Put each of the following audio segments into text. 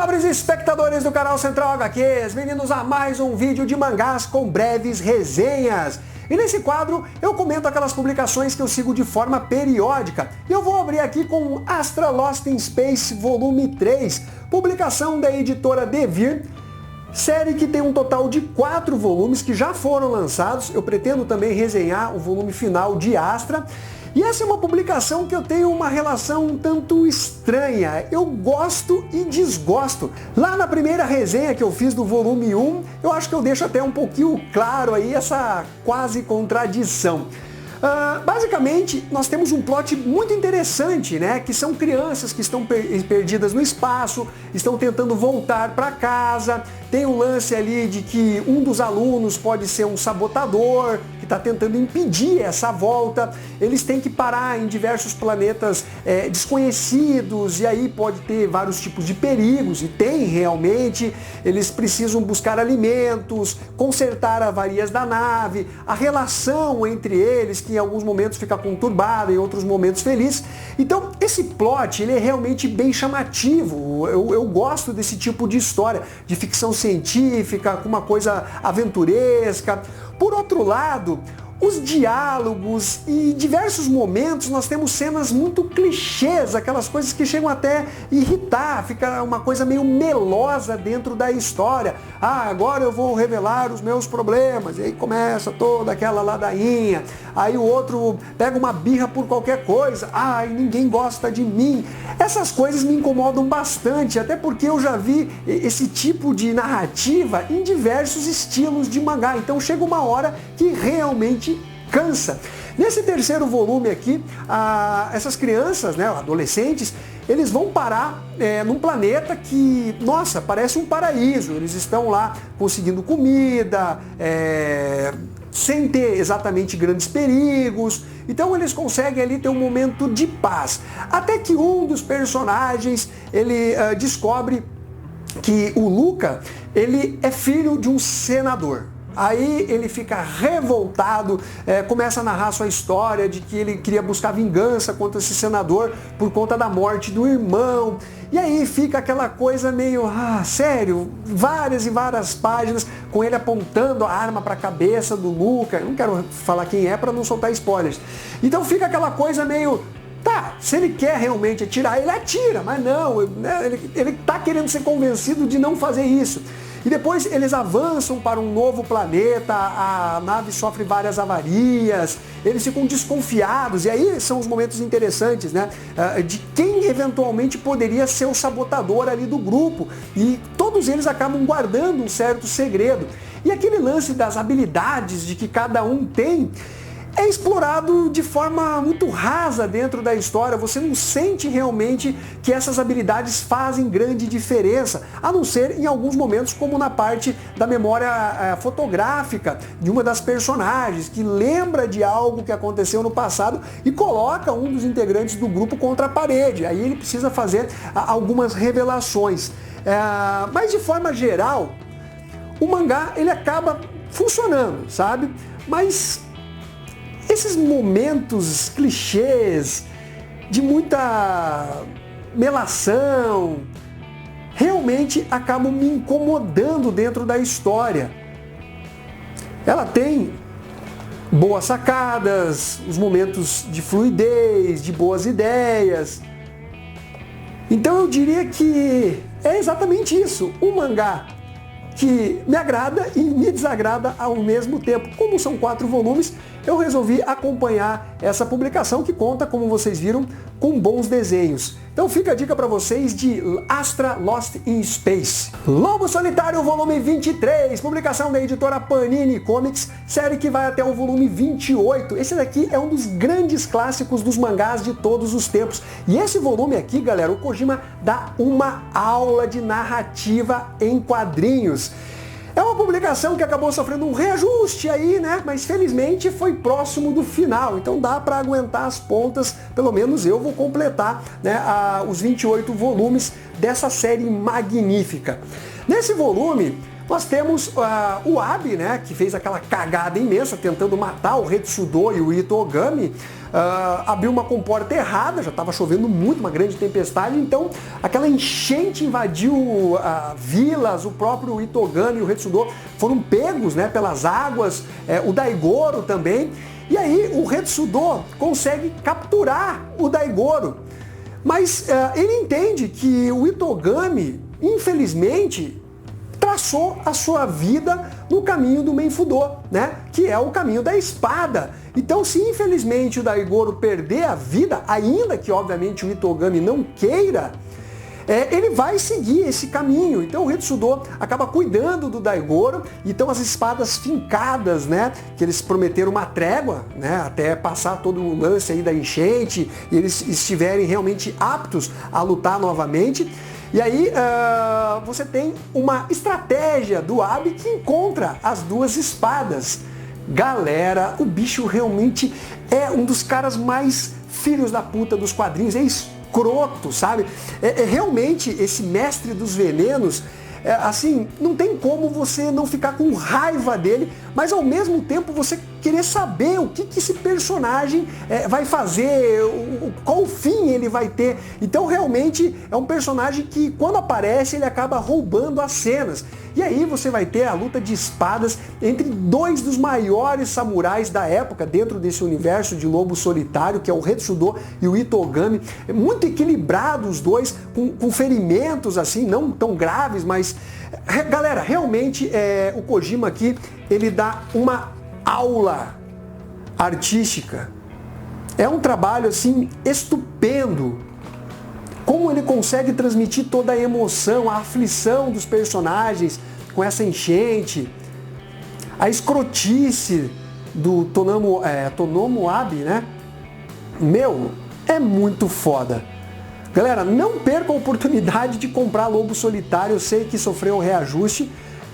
Nobres espectadores do canal Central HQs, bem-vindos a mais um vídeo de mangás com breves resenhas. E nesse quadro eu comento aquelas publicações que eu sigo de forma periódica. E eu vou abrir aqui com Astra Lost in Space volume 3, publicação da editora Devir, série que tem um total de 4 volumes que já foram lançados. Eu pretendo também resenhar o volume final de Astra. E essa é uma publicação que eu tenho uma relação um tanto estranha. Eu gosto e desgosto. Lá na primeira resenha que eu fiz do volume 1, eu acho que eu deixo até um pouquinho claro aí essa quase contradição. Basicamente, nós temos um plot muito interessante, né? Que são crianças que estão perdidas no espaço, estão tentando voltar para casa. Tem um lance ali de que um dos alunos pode ser um sabotador, que está tentando impedir essa volta. Eles têm que parar em diversos planetas desconhecidos, e aí pode ter vários tipos de perigos, e tem realmente. Eles precisam buscar alimentos, consertar avarias da nave, a relação entre eles, que em alguns momentos fica conturbada, em outros momentos feliz. Então, esse plot, ele é realmente bem chamativo. Eu gosto desse tipo de história, de ficção científica, com uma coisa aventuresca. Por outro lado, os diálogos e diversos momentos nós temos cenas muito clichês, aquelas coisas que chegam até a irritar, fica uma coisa meio melosa dentro da história. Agora eu vou revelar os meus problemas, e aí começa toda aquela ladainha, aí o outro pega uma birra por qualquer coisa, ninguém gosta de mim. Essas coisas me incomodam bastante, até porque eu já vi esse tipo de narrativa em diversos estilos de mangá, então chega uma hora que realmente cansa. Nesse terceiro volume aqui, essas crianças, né, adolescentes, eles vão parar num planeta que, nossa, parece um paraíso. Eles estão lá conseguindo comida, sem ter exatamente grandes perigos. Então eles conseguem ali ter um momento de paz. Até que um dos personagens, ele descobre que o Luca, ele é filho de um senador. Aí ele fica revoltado, começa a narrar sua história de que ele queria buscar vingança contra esse senador por conta da morte do irmão. E aí fica aquela coisa meio, sério, várias e várias páginas com ele apontando a arma para a cabeça do Luca. Eu não quero falar quem é para não soltar spoilers. Então fica aquela coisa meio... se ele quer realmente atirar, ele atira, mas não, ele está querendo ser convencido de não fazer isso. E depois eles avançam para um novo planeta, a nave sofre várias avarias, eles ficam desconfiados, e aí são os momentos interessantes, né? De quem eventualmente poderia ser o sabotador ali do grupo, e todos eles acabam guardando um certo segredo. E aquele lance das habilidades de que cada um tem, é explorado de forma muito rasa dentro da história. Você não sente realmente que essas habilidades fazem grande diferença, a não ser em alguns momentos, como na parte da memória fotográfica de uma das personagens, que lembra de algo que aconteceu no passado e coloca um dos integrantes do grupo contra a parede. Aí ele precisa fazer algumas revelações. Mas de forma geral, o mangá ele acaba funcionando, sabe? Mas esses momentos clichês, de muita melação, realmente acabam me incomodando dentro da história. Ela tem boas sacadas, os momentos de fluidez, de boas ideias. Então eu diria que é exatamente isso, um mangá que me agrada e me desagrada ao mesmo tempo. Como são 4 volumes, eu resolvi acompanhar essa publicação que conta, como vocês viram, com bons desenhos. Então fica a dica para vocês de Astra Lost in Space. Lobo Solitário, volume 23, publicação da editora Panini Comics, série que vai até o volume 28. Esse daqui é um dos grandes clássicos dos mangás de todos os tempos. E esse volume aqui, galera, o Kojima dá uma aula de narrativa em quadrinhos. É uma publicação que acabou sofrendo um reajuste aí, né? Mas felizmente foi próximo do final, então dá para aguentar as pontas, pelo menos eu vou completar, né, os 28 volumes dessa série magnífica. Nesse volume, nós temos o Abi, né, que fez aquela cagada imensa tentando matar o Retsudo e o Itogami. Abriu uma comporta errada, já estava chovendo muito, uma grande tempestade, então aquela enchente invadiu vilas, o próprio Itogami e o Retsudo foram pegos, né, pelas águas, o Daigoro também, e aí o Retsudo consegue capturar o Daigoro, mas ele entende que o Itogami, infelizmente, traçou a sua vida no caminho do Menfudo, né? Que é o caminho da espada. Então, se infelizmente o Daigoro perder a vida, ainda que obviamente o Itogami não queira, ele vai seguir esse caminho. Então o Retsudo acaba cuidando do Daigoro, então as espadas fincadas, né, que eles prometeram uma trégua, né, até passar todo o lance aí da enchente e eles estiverem realmente aptos a lutar novamente. E aí você tem uma estratégia do Abi que encontra as duas espadas. Galera, o bicho realmente é um dos caras mais filhos da puta dos quadrinhos, é escroto, sabe? Realmente esse mestre dos venenos, assim, não tem como você não ficar com raiva dele, mas ao mesmo tempo você querer saber o que esse personagem vai fazer, qual fim ele vai ter. Então realmente é um personagem que quando aparece ele acaba roubando as cenas. E aí você vai ter a luta de espadas entre dois dos maiores samurais da época dentro desse universo de Lobo Solitário, que é o Retsudo e o Itogami. Muito equilibrados os dois, com ferimentos assim, não tão graves, mas galera, realmente o Kojima aqui, ele dá uma aula artística. É um trabalho assim estupendo. Como ele consegue transmitir toda a emoção, a aflição dos personagens com essa enchente, a escrotice do Tonomo Abi, né? Meu, é muito foda. Galera, não perca a oportunidade de comprar Lobo Solitário, eu sei que sofreu um reajuste,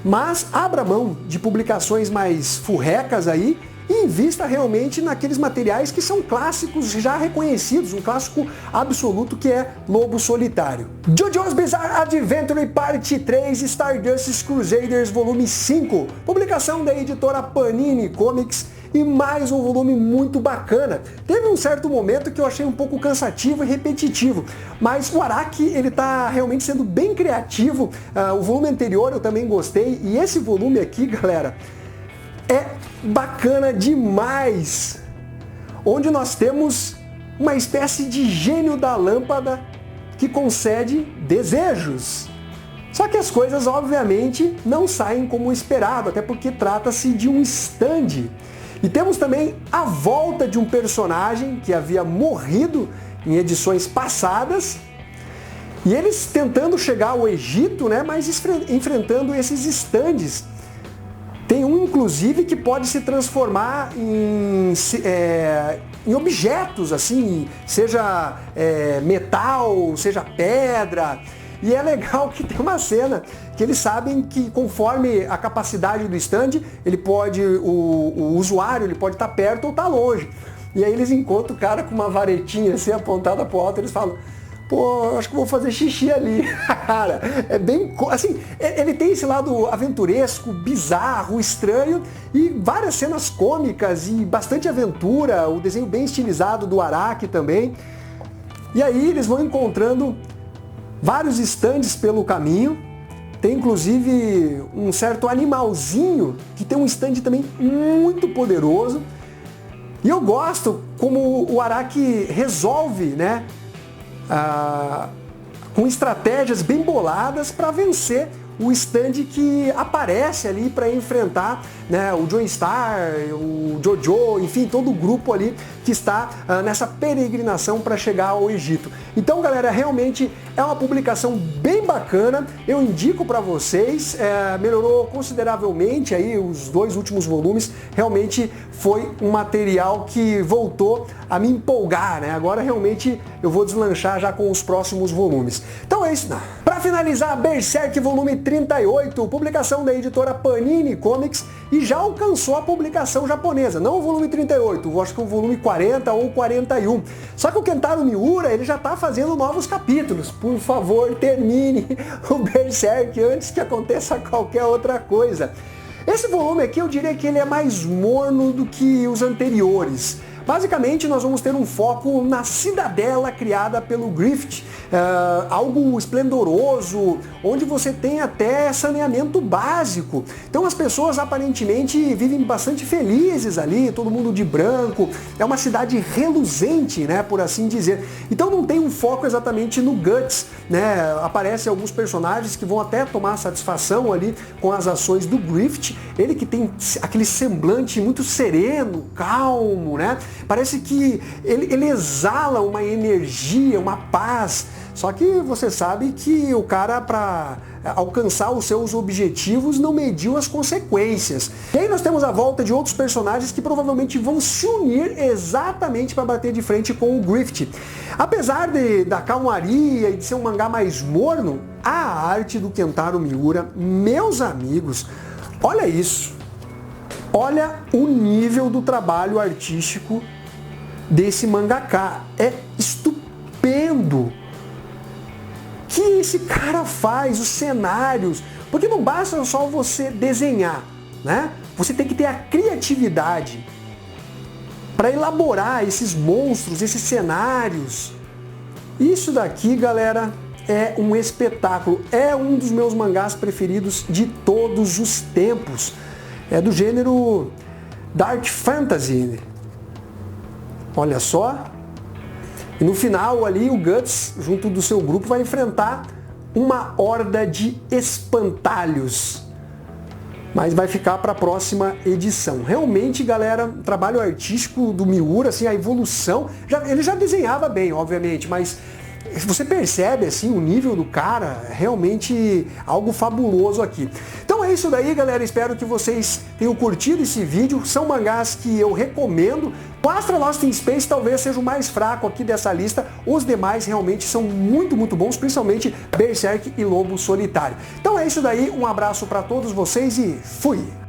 mas abra mão de publicações mais furrecas aí e invista realmente naqueles materiais que são clássicos já reconhecidos, um clássico absoluto que é Lobo Solitário. JoJo's Bizarre Adventure Parte 3 Stardust Crusaders Volume 5, publicação da editora Panini Comics, e mais um volume muito bacana. Teve um certo momento que eu achei um pouco cansativo e repetitivo, mas o Araki ele tá realmente sendo bem criativo. O volume anterior eu também gostei, e esse volume aqui, galera, é bacana demais, onde nós temos uma espécie de gênio da lâmpada que concede desejos. Só que as coisas obviamente não saem como esperado, até porque trata-se de um stand. E temos também a volta de um personagem que havia morrido em edições passadas, e eles tentando chegar ao Egito, né, mas enfrentando esses stands. Tem um, inclusive, que pode se transformar em objetos, assim, seja metal, seja pedra. E é legal que tem uma cena que eles sabem que conforme a capacidade do stand, ele pode, o usuário ele pode estar perto ou estar longe. E aí eles encontram o cara com uma varetinha assim apontada para o alto, eles falam: pô, acho que vou fazer xixi ali. Cara, é bem, assim, ele tem esse lado aventuresco, bizarro, estranho, e várias cenas cômicas e bastante aventura, o desenho bem estilizado do Araki também. E aí eles vão encontrando vários stands pelo caminho. Tem inclusive um certo animalzinho que tem um stand também muito poderoso. E eu gosto como o Araki resolve, né, com estratégias bem boladas para vencer o stand que aparece ali para enfrentar, né, o Joestar, o Jojo, enfim, todo o grupo ali que está nessa peregrinação para chegar ao Egito. Então, galera, realmente é uma publicação bem bacana, eu indico para vocês, melhorou consideravelmente aí os dois últimos volumes, realmente foi um material que voltou a me empolgar, né? Agora realmente eu vou deslanchar já com os próximos volumes. Então é isso. Para finalizar, Berserk volume 38, publicação da editora Panini Comics, e já alcançou a publicação japonesa, não o volume 38, eu acho que o volume 40 ou 41. Só que o Kentaro Miura, ele já está fazendo novos capítulos. Por favor, termine o Berserk antes que aconteça qualquer outra coisa. Esse volume aqui eu diria que ele é mais morno do que os anteriores. Basicamente, nós vamos ter um foco na cidadela criada pelo Griffith, algo esplendoroso, onde você tem até saneamento básico. Então as pessoas aparentemente vivem bastante felizes ali, todo mundo de branco, é uma cidade reluzente, né, por assim dizer. Então não tem um foco exatamente no Guts, né? Aparecem alguns personagens que vão até tomar satisfação ali com as ações do Griffith, ele que tem aquele semblante muito sereno, calmo, né? Parece que ele exala uma energia, uma paz. Só que você sabe que o cara, para alcançar os seus objetivos, não mediu as consequências. E aí nós temos a volta de outros personagens que provavelmente vão se unir exatamente para bater de frente com o Griffith. Apesar da calmaria e de ser um mangá mais morno, a arte do Kentaro Miura, meus amigos, olha isso. Olha o nível do trabalho artístico desse mangaka. É estupendo. O que esse cara faz, os cenários. Porque não basta só você desenhar, né? Você tem que ter a criatividade para elaborar esses monstros, esses cenários. Isso daqui, galera, é um espetáculo. É um dos meus mangás preferidos de todos os tempos. É do gênero Dark Fantasy. Olha só. E no final ali o Guts, junto do seu grupo, vai enfrentar uma horda de espantalhos. Mas vai ficar para a próxima edição. Realmente, galera, o trabalho artístico do Miura, assim, a evolução, ele já desenhava bem, obviamente, mas você percebe assim o nível do cara, realmente algo fabuloso aqui. Então é isso daí, galera, espero que vocês tenham curtido esse vídeo. São mangás que eu recomendo. O Astra Lost in Space talvez seja o mais fraco aqui dessa lista. Os demais realmente são muito, muito bons, principalmente Berserk e Lobo Solitário. Então é isso daí, um abraço para todos vocês e fui!